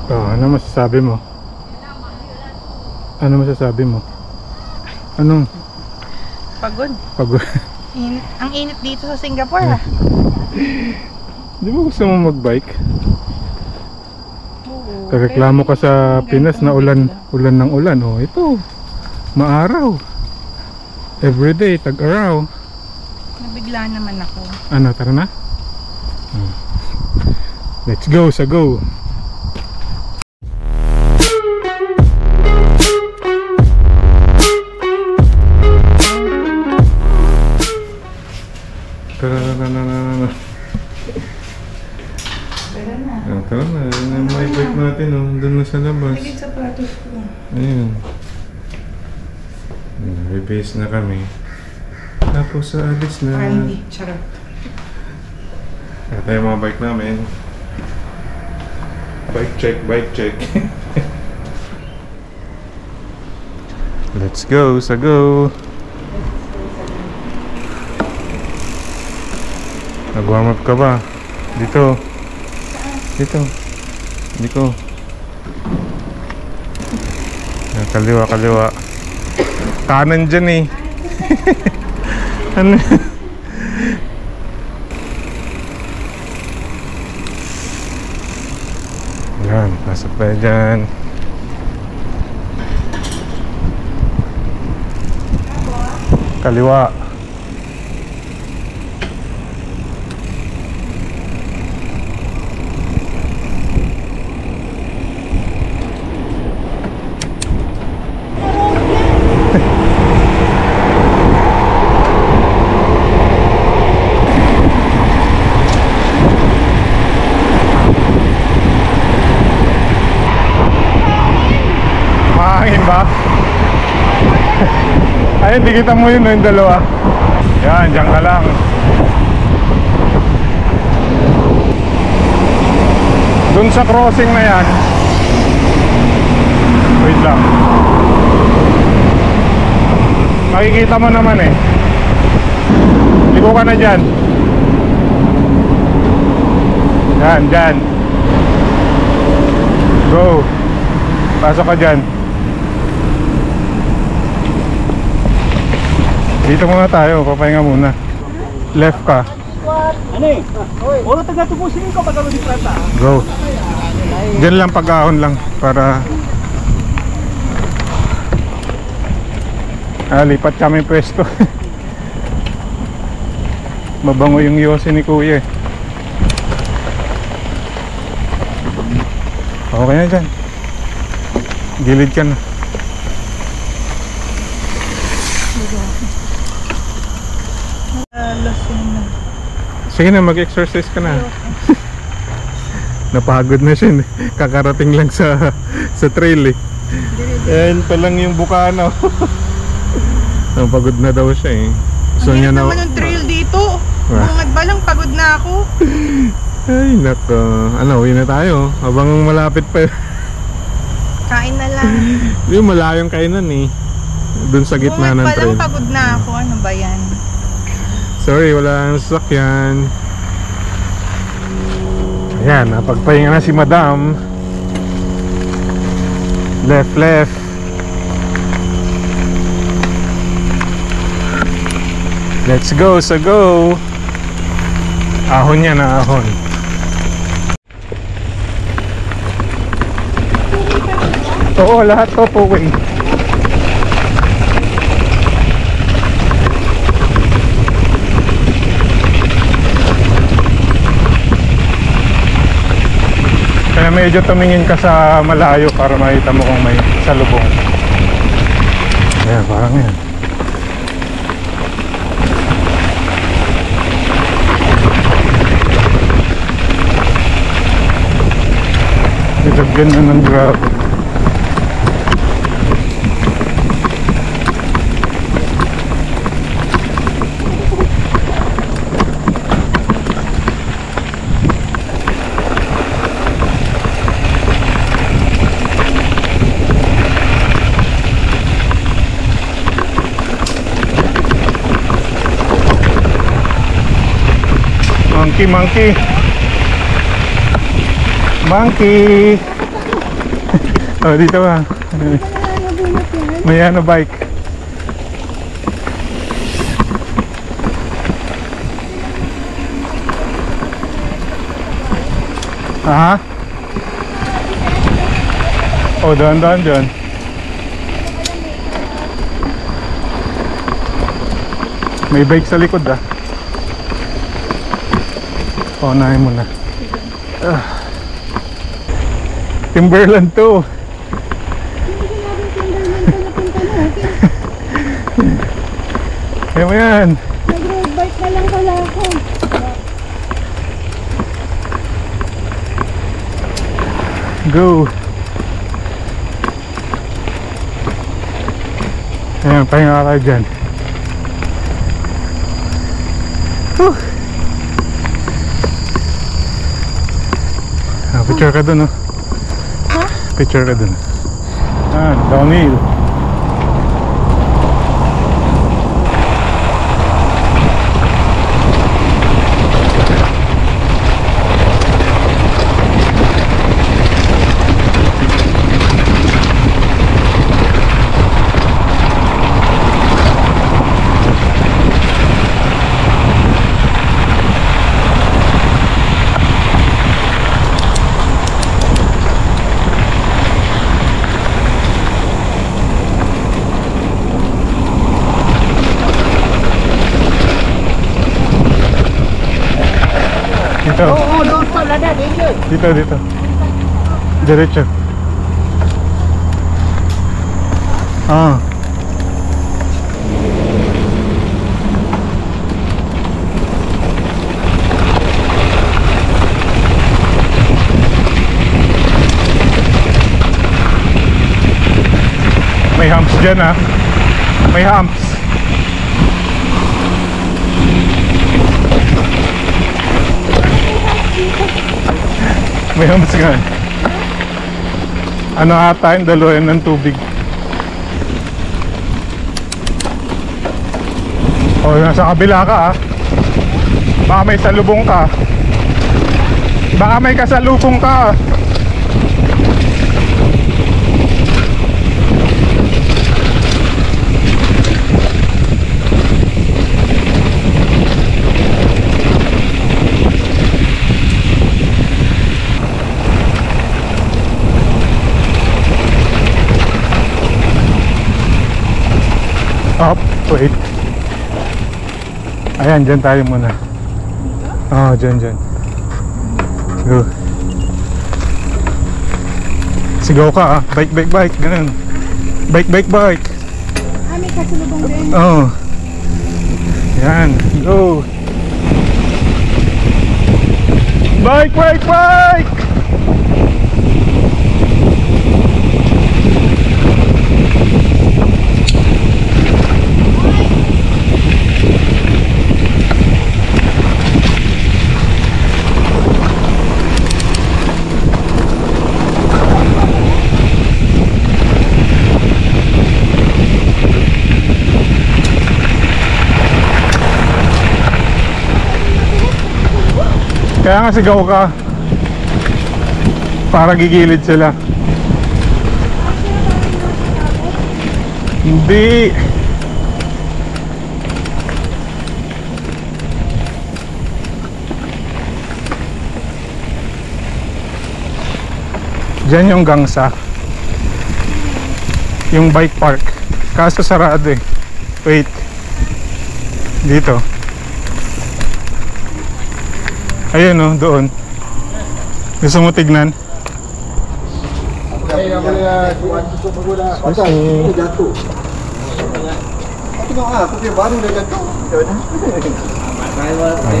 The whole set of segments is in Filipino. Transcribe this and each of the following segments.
Oh, ano masasabi mo? Ano masasabi mo? Anong? Pagod. Pagod. Ang init dito sa Singapore ha. Di ba gusto mo mag-bike? Oo. Reklamo ka sa Pinas na ulan ng ulan. Oh, ito. Maaraw. Everyday, tag-araw. Nabigla naman ako. Ano, tara na? Let's go, sa go. Tara na. Tara na. May bike natin, oh. Doon na sa labas. Higit sa platos ko. Ayun. Rebase na kami. Tapos sa alis na. Hindi, charot. Ito yung mga bike namin. Bike check. Let's go, sa go. Nag-warm up ka ba? Dito. Kaliwa. Kanan dyan eh. Ano? Yan, pasok tayo dyan. Kaliwa. Ayun, di kita mo yun, yung dalawa. Yan, dyan ka lang. Dun sa crossing na yan. Wait lang. Makikita mo naman eh. Liko ka na dyan. Yan, dyan. Go. Pasok ka dyan. Dito muna tayo, papahinga muna. Left ka. Ano eh? Oro taga-tubusin ko pag di plata. Go. Diyan lang, pag-ahon lang para lipat kami pwesto. Mabango yung yosi ni kuya eh. Okay na dyan. Gilid ka na. Sige na, mag-exercise ka na. Napagod na siya. Kakarating lang sa trail eh. Ayan pa lang yung bukana. Napagod na daw siya eh. So niya naman yung trail dito. Bungad ba lang, pagod na ako. Ay nako. Ano, uwi na tayo. Habang malapit pa. Kain na lang. Yung malayong kainan eh. Doon sa gitna ng Bungad pa trail. lang, pagod na ako. Ano ba yan? Sorry, wala nang sasakyan. Ayan, napagpahinga na si Madam. Left. Let's go, sa go. Ahon yan, ahon. Oo, lahat to po. Kaya medyo tumingin ka sa malayo para makita mo kung may salubong. Ayan, parang yan. Nilagyan na ng grab. Monkey. Oh, dito ba? May ano bike. Aha. Oh, dahan-dahan dyan. May bike sa likod ah. Oh, unahin mo na. Timberland to. Kaya mo yan. Nag-road bike na lang pala ako. Go. Ayan, pahinga ka dyan. Picture ka dun, oh. Ha? Picture ka dun. Downhill. Dito. Oo, doon pala na, dito. Dito. Diretso. Ah. May humps dyan ah. May humps. May humps nga. Ano ata yung dalawa ng tubig. O, nasa kabila ka ah. Baka may salubong ka. Baka may kasalubong ka. Up, wait. Ayan, dyan tayo muna. Oo, dyan. Go. Sigaw ka ah. Bike. Ganun. Bike. Ah, may kasulubong din. Oo. Yan. Go. Bike! Kaya nga sigaw ka. Para gigilid sila. Hindi. Diyan yung gangsa. Yung bike park. Kaso sarado eh. Wait. Dito. Ayun oh, doon. Gusto mo tignan?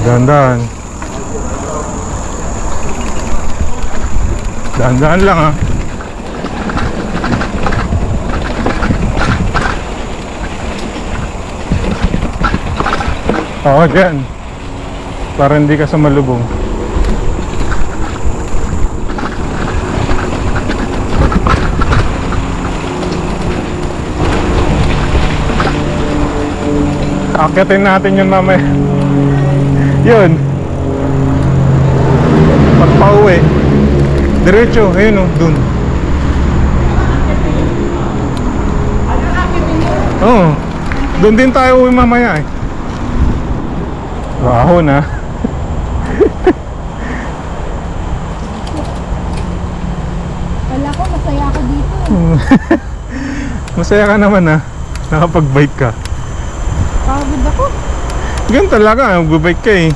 Dahan-dahan. Dahan-dahan lang ah. Oo, dyan. Para hindi ka sumalubong. Akyatin natin yun mamaya. Yun. Pagpauwi. Diretso, ayun o, dun. Oo. Doon din tayo uwi mamaya eh. Wow na. Wala ko, masaya ako dito. Masaya ka naman ha. Nakapag-bike ka. Pagod ako. Ganun talaga, mag-bike ka eh.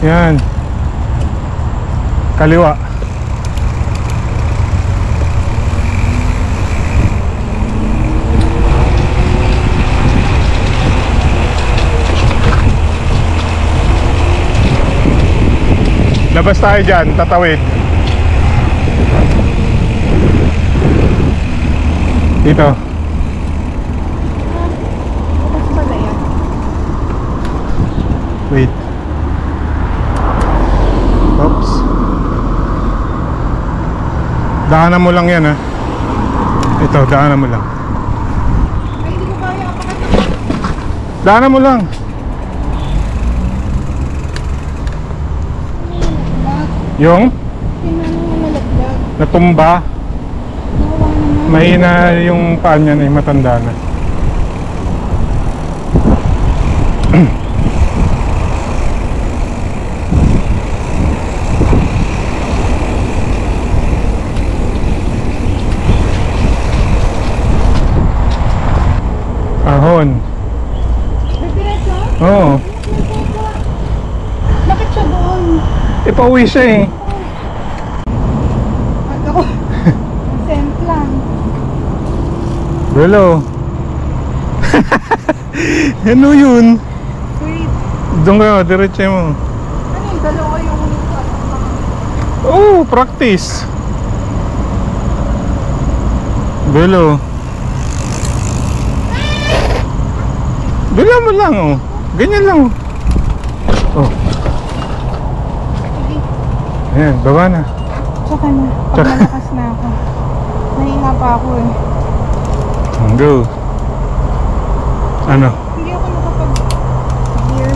Yan. Kaliwa. Labas tayo dyan, tatawid. Dito. Tapos ba na yan? Wait. Oops. Daanan mo lang yan ha. Ito, daanan mo lang. Ay, hindi ko kaya apakat na. Daanan mo lang. Yung Pinanungalaglag. natumba. Nawa naman. Mahina yung paan niya na matanda na. Ahon. May diretso? Oo. Bakit siya doon? Ipauwi siya eh. Pag ako. Semplang. Hello. Ano yun? Wait. Doon kayo, diretso mo. Ano yung dalawa yung Oh, practice. Belo. Belo mo lang oh. Ganyan lang oh. Sige. Ayan, baba na. Tsaka na. Pag malakas na ako. Nahinga pa ako eh. Go. Ano? Hindi ako nakapag-gear.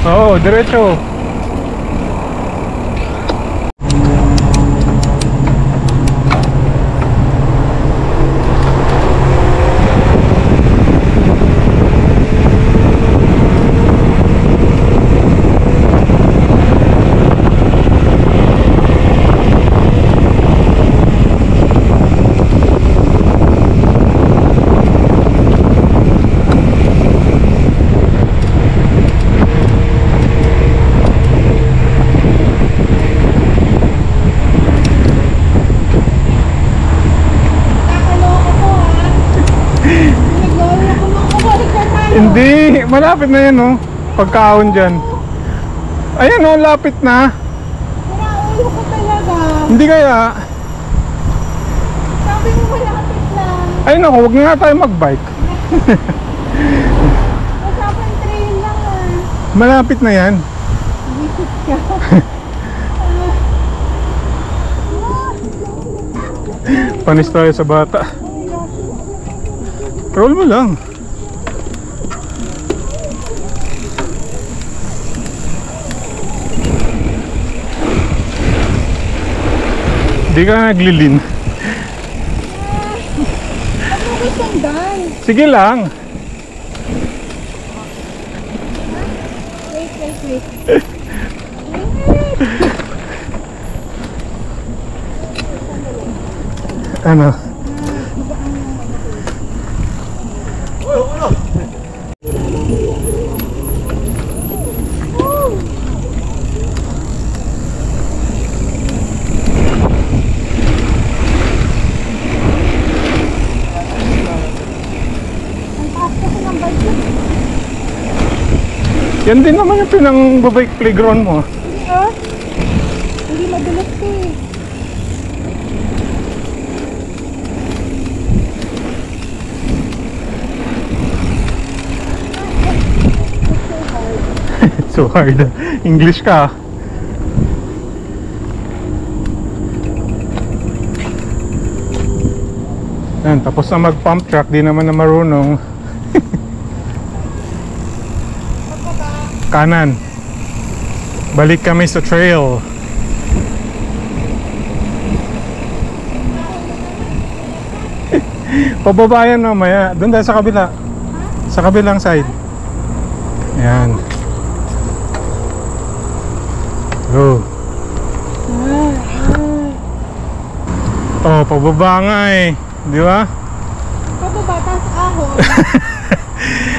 Oo, diretso. Kakaloko ko ha. Naglolo ko mga kumalik na tayo. Hindi, malapit na yan oh. Pagkaon dyan. Ayan oh, lapit na. Naraulo ko talaga. Hindi kaya. Sabi mo malapit lang. Ay naku, huwag na nga tayo mag-bike. Usapan trail lang ah. Malapit na yan. Visit ka. Panis tayo sa bata. Roll mo lang. Di ka naglilin. Ano ko sandal? Sige lang. Wait. Ano? Ang taas kasi ng budget. Yan din naman yung pinang-bike playground mo. Hindi ah. Hindi madulas ko eh. So hard. English ka. Yan, tapos na mag-pump truck, di naman na marunong. Kanan. Balik kami sa trail. Pababa yan mamaya. Doon tayo sa kabila. Sa kabilang side. Yan. Go. Oh, pababa nga eh. Di ba? Pababa, tas ahon.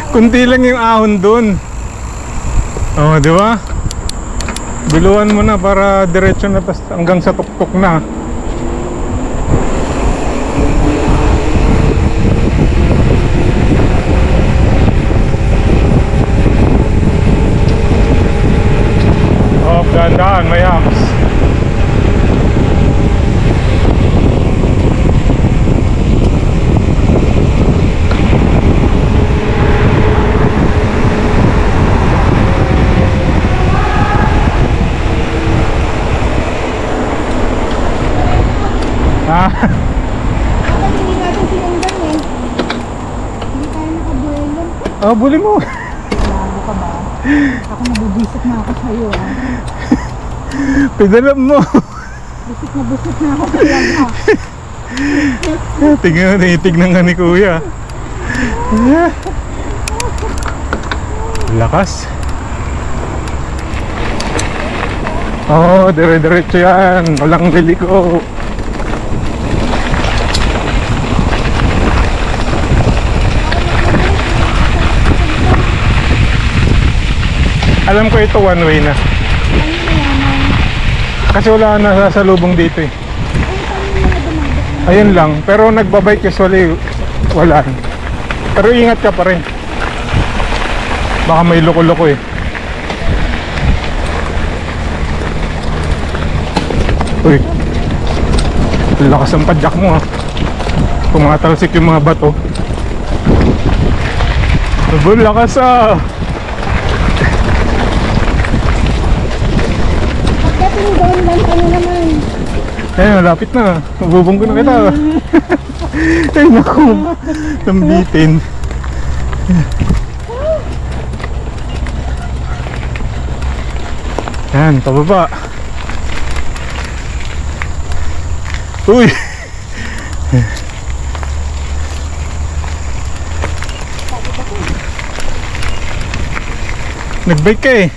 Kunti lang yung ahon doon. Oh, di ba? Biluan mo na para diretso na hanggang sa tuktok na. Oh, dahan-dahan, may hams. Bakit hindi natin sinundan eh? Hindi tayo nakabuelan. Oh, buli mo. Bago ka ba? Ako nabubisit na ako sa'yo ah. Pedalan mo. Bisit na ako talaga. Tingnan, tignan nga ni kuya. Lakas. Oh, dire-diretso yan. Walang liliko. Alam ko ito one way na. Kasi wala na sasalubong dito eh. Ayun lang, pero nagbabike usually wala. Pero ingat ka pa rin. Baka may loko-loko eh. Uy, lakas ang padyak mo ha. Pumatalsik yung mga bato. Lakas ah. Pagdating doon lang, ano naman? Ayun, lapit na. Mabubunggo na kita. Ay naku, nambitin. Yan, pababa. Uy! Nagbike ka eh.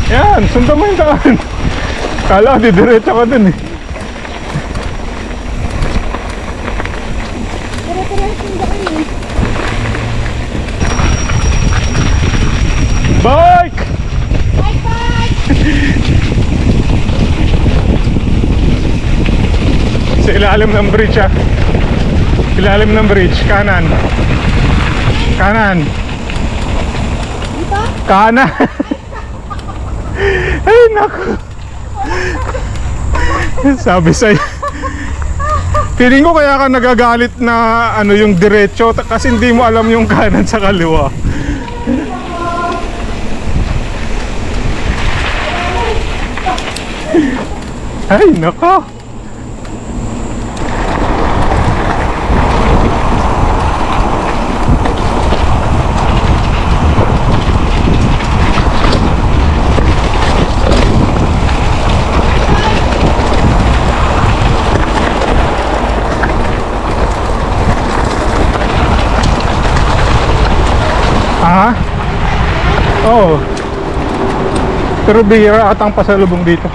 Yan, sundan mo yung daan. Kala ko didiretso ka dun eh. Tira-tira yung daan eh. Bike! Bye-bye! Sa ilalim ng bridge ah. Ilalim ng bridge, kanan. Kanan. Dito? Kanan. Ay naku. Sabi sa'yo. Feeling ko kaya ka nagagalit na ano yung diretso kasi hindi mo alam yung kanan sa kaliwa. Ay nako. Ah? Oo. Pero bihira atang pasalubong dito.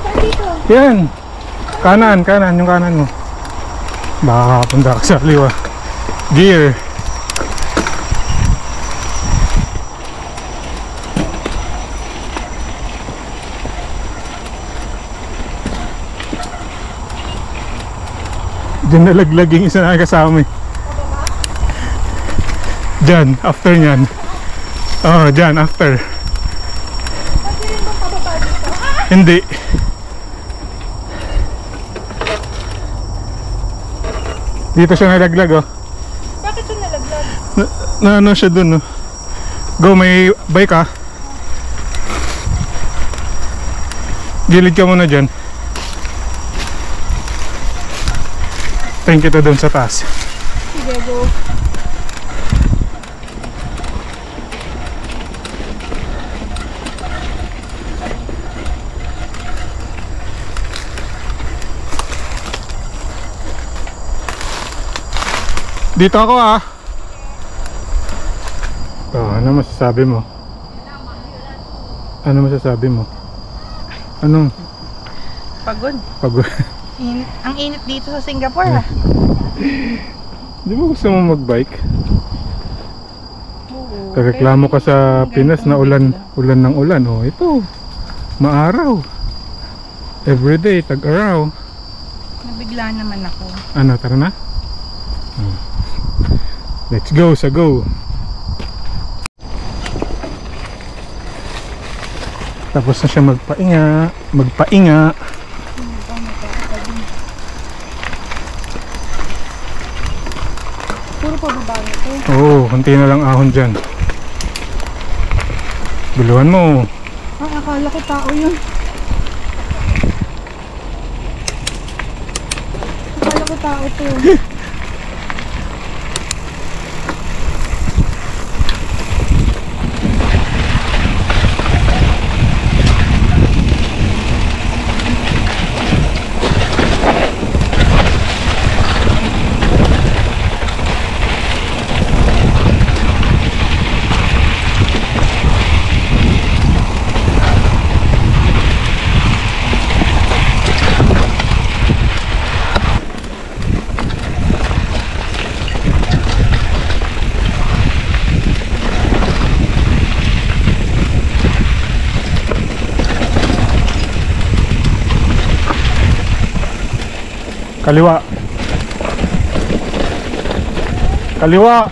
Saan dito? Yan. Kanan, kanan, yung kanan mo. Baka punta ka sa kaliwa. Gear. Diyan nalaglag yung isa na kasama eh. Diyan, after nyan. Oh, diyan, after. Pwede rin bang pababa dito? Hindi. Dito siya nalaglag oh. Bakit siya nalaglag? Ano siya dun oh. Go, may bike ah. Gilid ka muna dyan. Thank you to dun sa taas. Sige, go. Dito ako ah. Oh, ano masasabi mo? Ano masasabi mo? Anong? Pagod. Pagod. Ang init dito sa Singapore ah. Di ba gusto mo magbike? Oo. Kareklamo ka sa Pinas na ulan ng ulan. Oh, ito. Maaraw. Everyday, tag-araw. Nabigla naman ako. Ano, tara na? Let's go, sa go. Tapos na siya magpainga. Puro pababa nito. Oo, konti na lang ahon dyan. Buluhan mo. Akala ko tao yun. Akala ko tao to. Kaliwa. Kaliwa.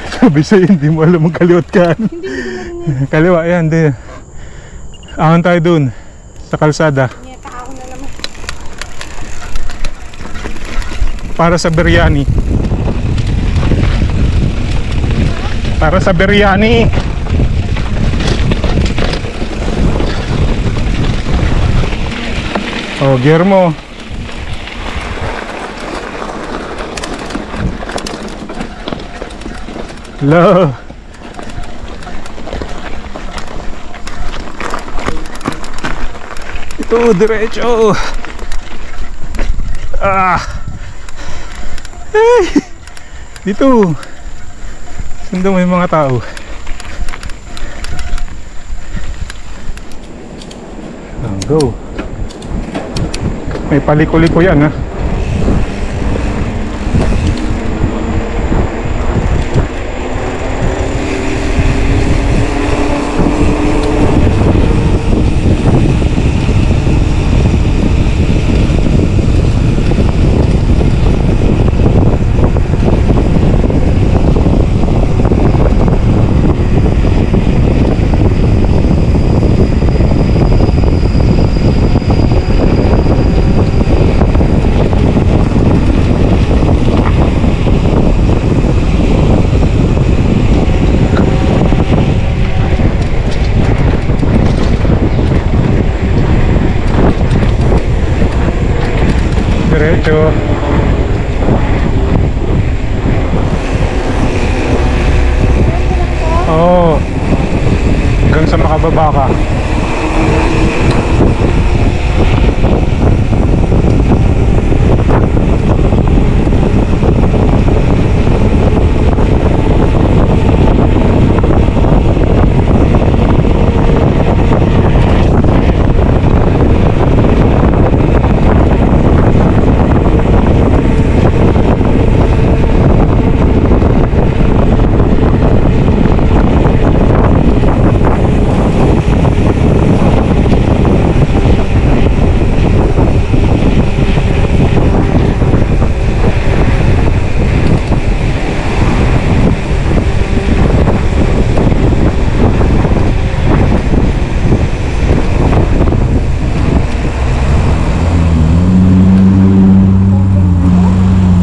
Sabi sa'yo, hindi mo alam ang kaliwat ka. Kaliwa, yan. Ahon tayo dun. Sa kalsada. Nyeta ako na naman. Para sa biryani. Para sa biryani. Oh, gear mo. Hello. Ito, diretso. Hey. Dito. Sundan mo yung mga tao. Go. May paliko-liko yan ha. Diretso. Oo. Hanggang sa makababa ka.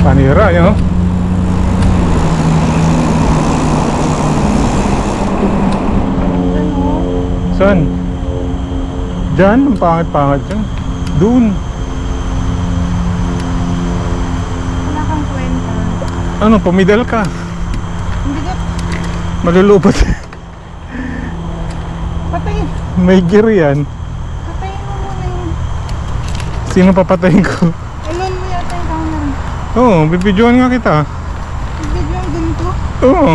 Panira nyo. Saan? Diyan, ang pangit-pangit dyan. Doon. Wala kang kwenta. Ano, pumidal ka. Hindi ka. Malulupot. Patayin. May gear yan. Patayin mo muna yun. Sino papatayin ko? Alon mo yata yung camera. Oo, bibidyoan nga kita. Video ang ganito. Oo.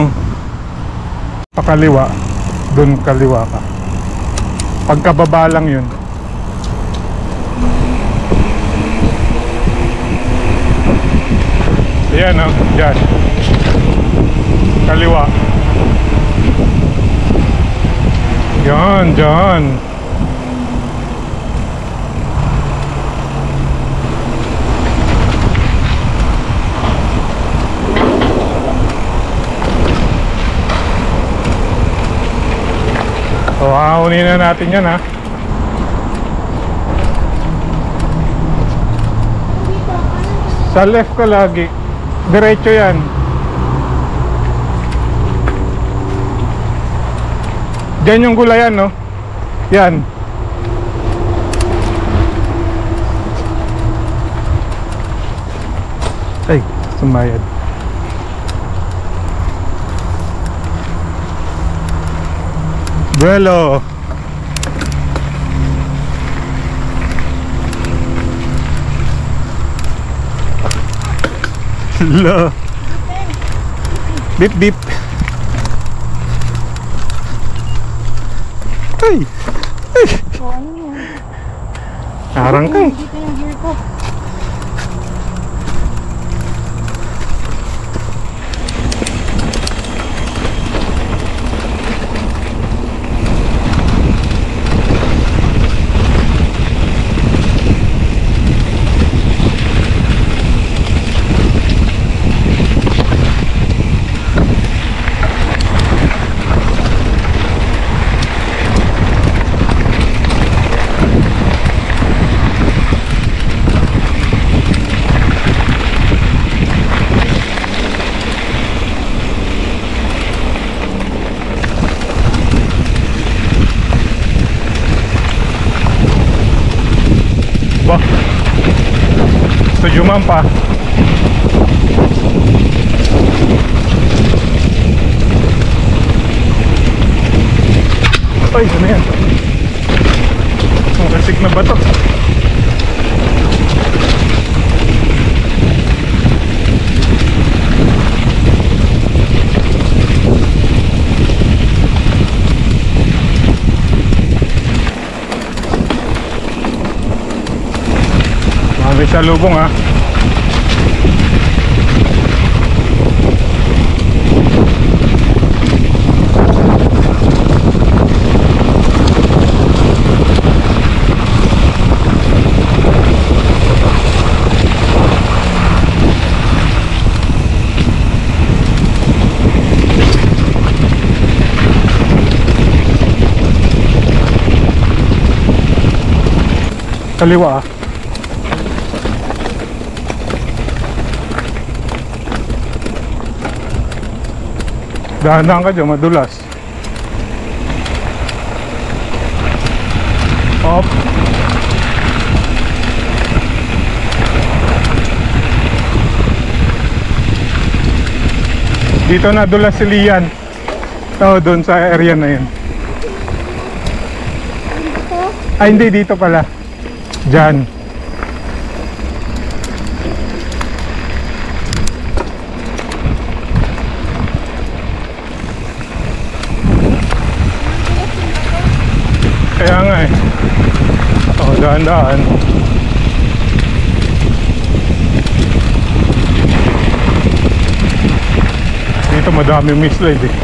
Pakaliwa. Doon kaliwa ka. Pagkababa lang yun. Ayan o, dyan. Kaliwa. Yan, dyan. So, haunin na natin yan ha. Dito, ano Sa left ka lagi. Diretso yan. Diyan yung gulayan, no? Yan. Ay, sumayad. Buelo. Lo. Bip bip. Ay. Ay. ko? Ano yun? Arang ka. Dito yung gear ko. Sujuman pa. Ay, ano yan? Ang kasik na bato. May salubong ha. Kaliwa ah. Dahan-dahan ka dyan, madulas. Op. Dito nadulas si Lian. Ito, doon sa area na yun. Ay, hindi, dito pala. Diyan. Kaya nga eh. Oh, dahan-dahan. Dito madami mislide eh.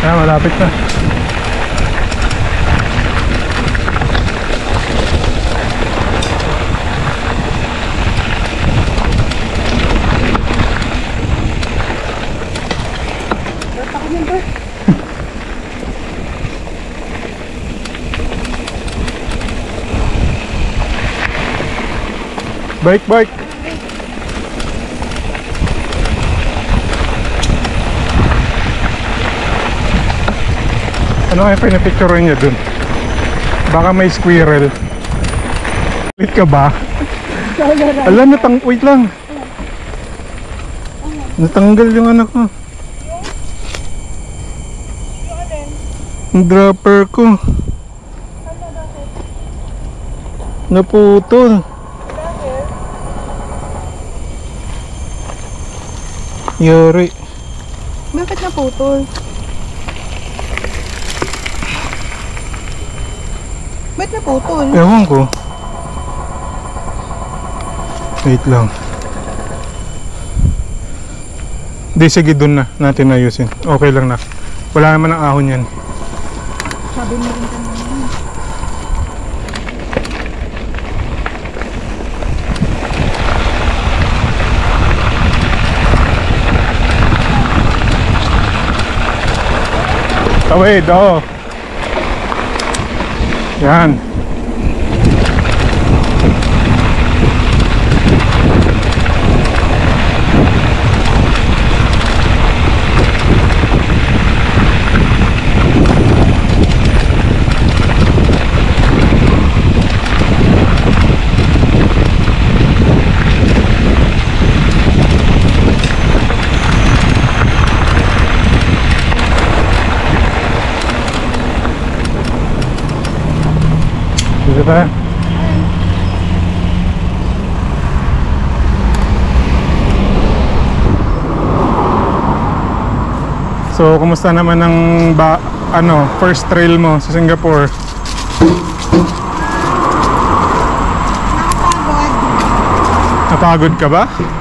Ah, malapit na. Bike, bike. Ano kaya pinapicture niya dun? Baka may squirrel. Wait ka ba? Alam, wait lang. Natanggal yung anak ko. Yung dropper ko. Naputol. Yari. Bakit naputol? Ba't naputol? Ewan ko. Wait lang. Di, sige, dun na natin ayusin. Okay lang na. Wala naman ang ahon yan. Sabi mo rin kanina. Tawid, oo. Yan. Dito tayo. So, kumusta naman ang first trail mo sa Singapore? Nakapagod. Napagod ka ba? Hindi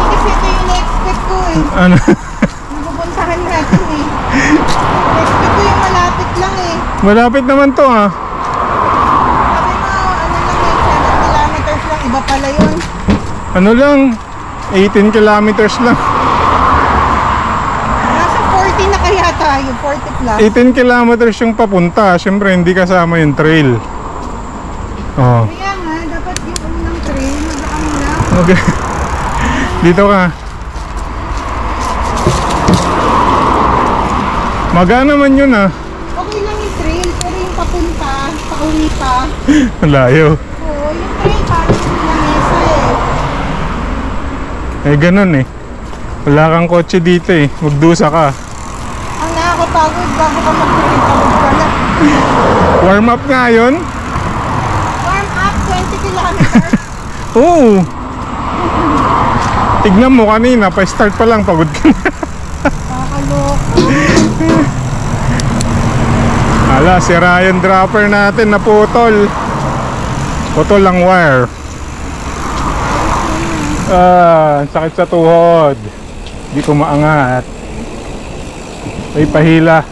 kasi ito yung na-expect ko eh. Ano? Napupuntahan natin eh. Na-expect ko yung malapit lang eh. Malapit naman to, ah. Sabi mo, ano lang eh, 7 kilometers lang. Iba pala yun. Ano lang? 18 kilometers lang. Nasa 40 na kaya tayo, 40 plus. 18 kilometers yung papunta. Siyempre, hindi kasama yung trail. Oh. Kaya nga, dapat yung unang trail, magaang lang. Okay. Dito ka. Magaan naman yun, ah. Okay lang yung trail, pero yung papunta, pauwi pa. Layo. Oo, yung trail parang yung lamesa eh. Eh, ganun eh. Wala kang kotse dito eh. Magdusa ka. Ang nakakapagod bago ka magpapagod ka na. Warm up nga yun. Warm up, 20 kilometers. Oo. Tignan mo kanina, pa-start pa lang, pagod ka na. Nakakaloko. Hala, sira yung dropper natin, naputol. Putol ang wire. Ah, sakit sa tuhod. Hindi ko maangat. Ay, pahila.